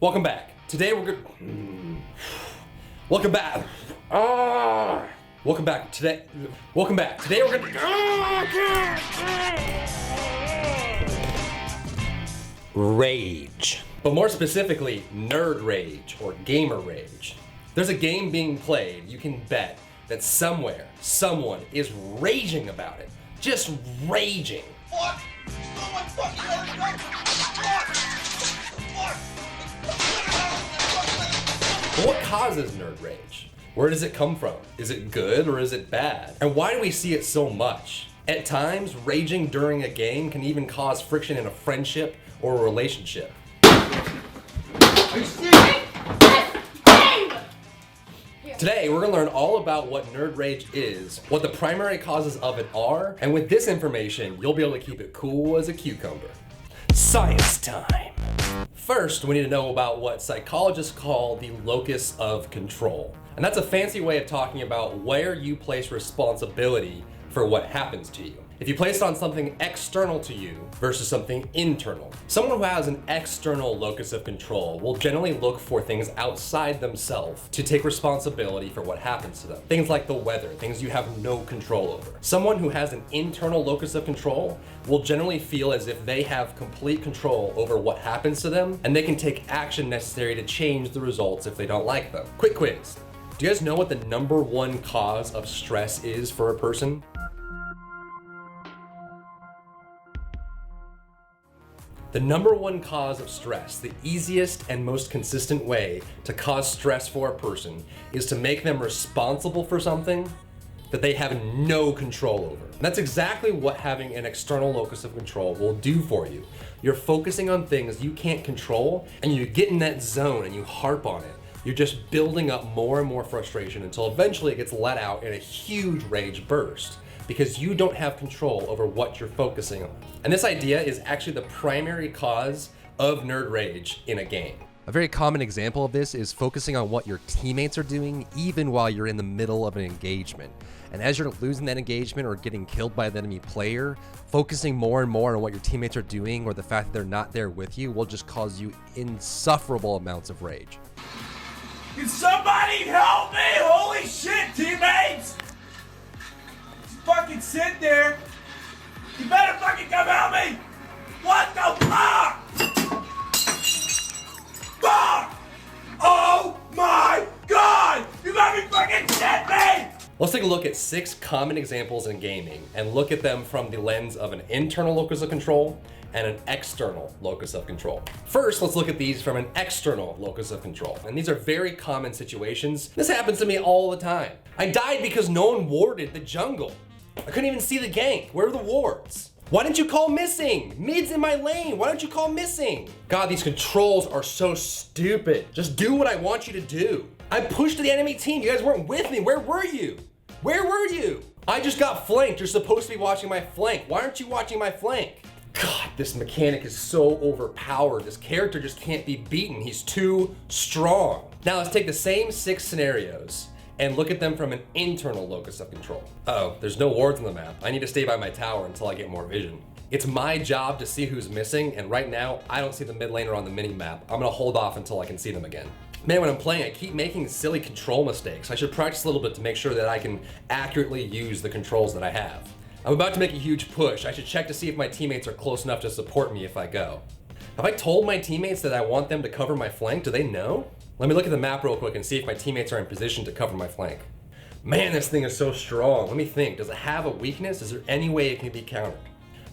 Welcome back. Today we're good. Welcome back. Welcome back. Today we're gonna rage. But more specifically, nerd rage or gamer rage. There's a game being played. You can bet that somewhere, someone is raging about it. Just raging. What? Someone fucking But what causes nerd rage? Where does it come from? Is it good or is it bad? And why do we see it so much? At times, raging during a game can even cause friction in a friendship or a relationship. Today, we're gonna learn all about what nerd rage is, what the primary causes of it are, and with this information, you'll be able to keep it cool as a cucumber. Science time. First, we need to know about what psychologists call the locus of control. And that's a fancy way of talking about where you place responsibility for what happens to you. If you place it on something external to you versus something internal. Someone who has an external locus of control will generally look for things outside themselves to take responsibility for what happens to them. Things like the weather, things you have no control over. Someone who has an internal locus of control will generally feel as if they have complete control over what happens to them, and they can take action necessary to change the results if they don't like them. Quick quiz. Do you guys know what the #1 cause of stress is for a person? The #1 cause of stress, the easiest and most consistent way to cause stress for a person is to make them responsible for something that they have no control over. And that's exactly what having an external locus of control will do for you. You're focusing on things you can't control, and you get in that zone and you harp on it. You're just building up more and more frustration until eventually it gets let out in a huge rage burst, because you don't have control over what you're focusing on. And this idea is actually the primary cause of nerd rage in a game. A very common example of this is focusing on what your teammates are doing even while you're in the middle of an engagement. And as you're losing that engagement or getting killed by the enemy player, focusing more and more on what your teammates are doing or the fact that they're not there with you will just cause you insufferable amounts of rage. Can somebody help me? Holy shit, teammates! Fucking sit there. You better fucking come help me! What the fuck? Fuck! Oh my god! You got me fucking shit me! Let's take a look at 6 common examples in gaming and look at them from the lens of an internal locus of control and an external locus of control. First, let's look at these from an external locus of control. And these are very common situations. This happens to me all the time. I died because no one warded the jungle. I couldn't even see the gank. Where are the wards? Why didn't you call missing? Mid's in my lane. Why don't you call missing? God, these controls are so stupid. Just do what I want you to do. I pushed the enemy team. You guys weren't with me. Where were you? Where were you? I just got flanked. You're supposed to be watching my flank. Why aren't you watching my flank? God, this mechanic is so overpowered. This character just can't be beaten. He's too strong. Now let's take the same 6 scenarios and look at them from an internal locus of control. Oh, there's no wards on the map. I need to stay by my tower until I get more vision. It's my job to see who's missing, and right now, I don't see the mid laner on the mini map. I'm gonna hold off until I can see them again. Man, when I'm playing, I keep making silly control mistakes. I should practice a little bit to make sure that I can accurately use the controls that I have. I'm about to make a huge push. I should check to see if my teammates are close enough to support me if I go. Have I told my teammates that I want them to cover my flank? Do they know? Let me look at the map real quick and see if my teammates are in position to cover my flank. Man, this thing is so strong. Let me think. Does it have a weakness? Is there any way it can be countered?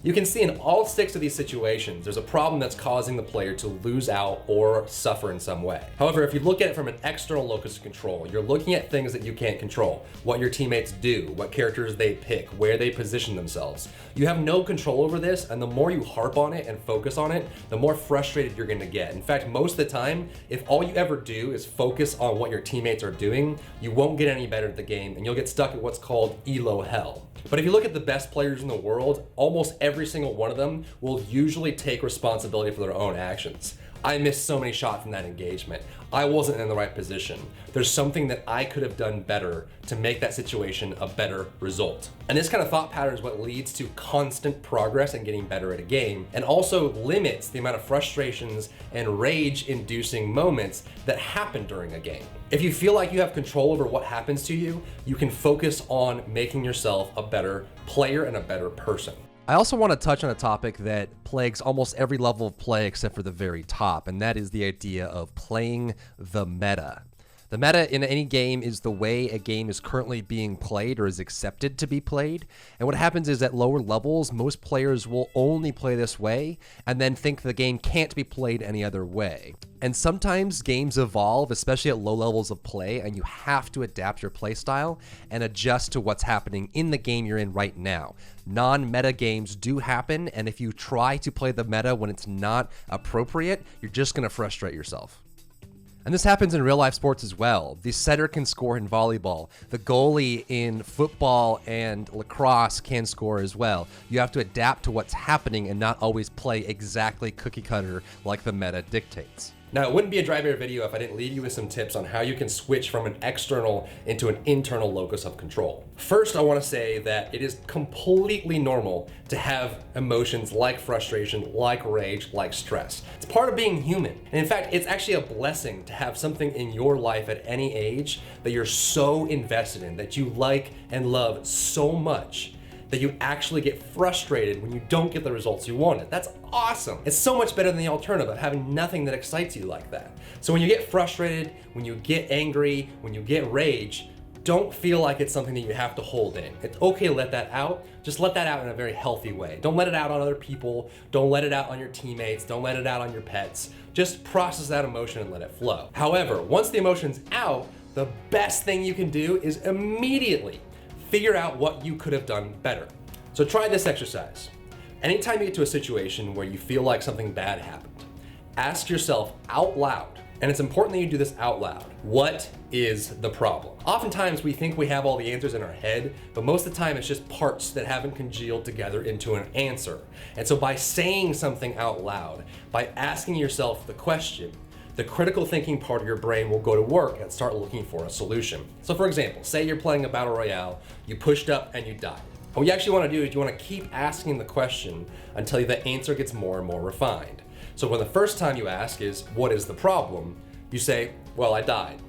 You can see in all 6 of these situations, there's a problem that's causing the player to lose out or suffer in some way. However, if you look at it from an external locus of control, you're looking at things that you can't control. What your teammates do, what characters they pick, where they position themselves. You have no control over this, and the more you harp on it and focus on it, the more frustrated you're gonna get. In fact, most of the time, if all you ever do is focus on what your teammates are doing, you won't get any better at the game, and you'll get stuck at what's called ELO hell. But if you look at the best players in the world, almost every single one of them will usually take responsibility for their own actions. I missed so many shots in that engagement. I wasn't in the right position. There's something that I could have done better to make that situation a better result. And this kind of thought pattern is what leads to constant progress and getting better at a game, and also limits the amount of frustrations and rage-inducing moments that happen during a game. If you feel like you have control over what happens to you, you can focus on making yourself a better player and a better person. I also want to touch on a topic that plagues almost every level of play except for the very top, and that is the idea of playing the meta. The meta in any game is the way a game is currently being played or is accepted to be played. And what happens is at lower levels, most players will only play this way and then think the game can't be played any other way. And sometimes games evolve, especially at low levels of play, and you have to adapt your playstyle and adjust to what's happening in the game you're in right now. Non-meta games do happen, and if you try to play the meta when it's not appropriate, you're just going to frustrate yourself. And this happens in real life sports as well. The setter can score in volleyball. The goalie in football and lacrosse can score as well. You have to adapt to what's happening and not always play exactly cookie cutter like the meta dictates. Now, it wouldn't be a dry bear video if I didn't leave you with some tips on how you can switch from an external into an internal locus of control. First, I want to say that it is completely normal to have emotions like frustration, like rage, like stress. It's part of being human. And in fact, it's actually a blessing to have something in your life at any age that you're so invested in, that you like and love so much, that you actually get frustrated when you don't get the results you wanted. That's awesome. It's so much better than the alternative of having nothing that excites you like that. So when you get frustrated, when you get angry, when you get rage, don't feel like it's something that you have to hold in. It's okay to let that out. Just let that out in a very healthy way. Don't let it out on other people. Don't let it out on your teammates. Don't let it out on your pets. Just process that emotion and let it flow. However, once the emotion's out, the best thing you can do is immediately figure out what you could have done better. So try this exercise. Anytime you get to a situation where you feel like something bad happened, ask yourself out loud, and it's important that you do this out loud, what is the problem? Oftentimes we think we have all the answers in our head, but most of the time it's just parts that haven't congealed together into an answer. And so by saying something out loud, by asking yourself the question, the critical thinking part of your brain will go to work and start looking for a solution. So for example, say you're playing a battle royale, you pushed up and you died. And what you actually want to do is you want to keep asking the question until the answer gets more and more refined. So when the first time you ask is, what is the problem? You say, well, I died.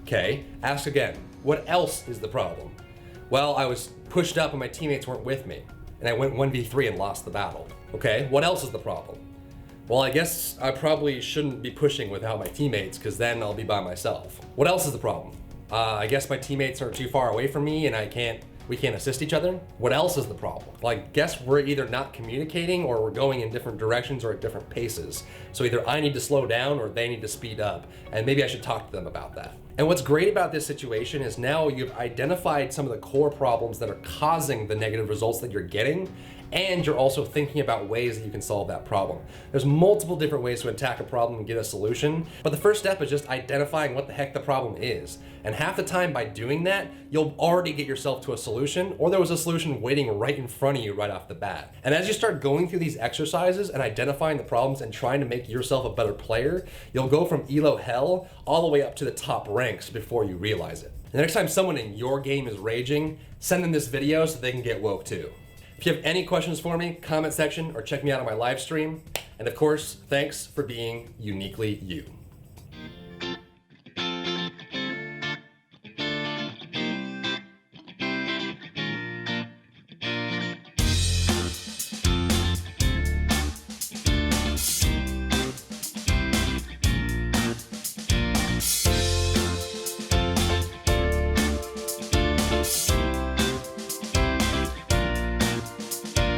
Okay, ask again, what else is the problem? Well, I was pushed up and my teammates weren't with me, and I went 1v3 and lost the battle. Okay, what else is the problem? Well, I guess I probably shouldn't be pushing without my teammates, because then I'll be by myself. What else is the problem? I guess my teammates are too far away from me and we can't assist each other. What else is the problem? Well, I guess we're either not communicating or we're going in different directions or at different paces. So either I need to slow down or they need to speed up, and maybe I should talk to them about that. And what's great about this situation is now you've identified some of the core problems that are causing the negative results that you're getting, and you're also thinking about ways that you can solve that problem. There's multiple different ways to attack a problem and get a solution, but the first step is just identifying what the heck the problem is. And half the time by doing that, you'll already get yourself to a solution, or there was a solution waiting right in front of you right off the bat. And as you start going through these exercises and identifying the problems and trying to make yourself a better player, you'll go from ELO hell all the way up to the top ranks before you realize it. The next time someone in your game is raging, send them this video so they can get woke too. If you have any questions for me, comment section or check me out on my live stream. And of course, thanks for being uniquely you.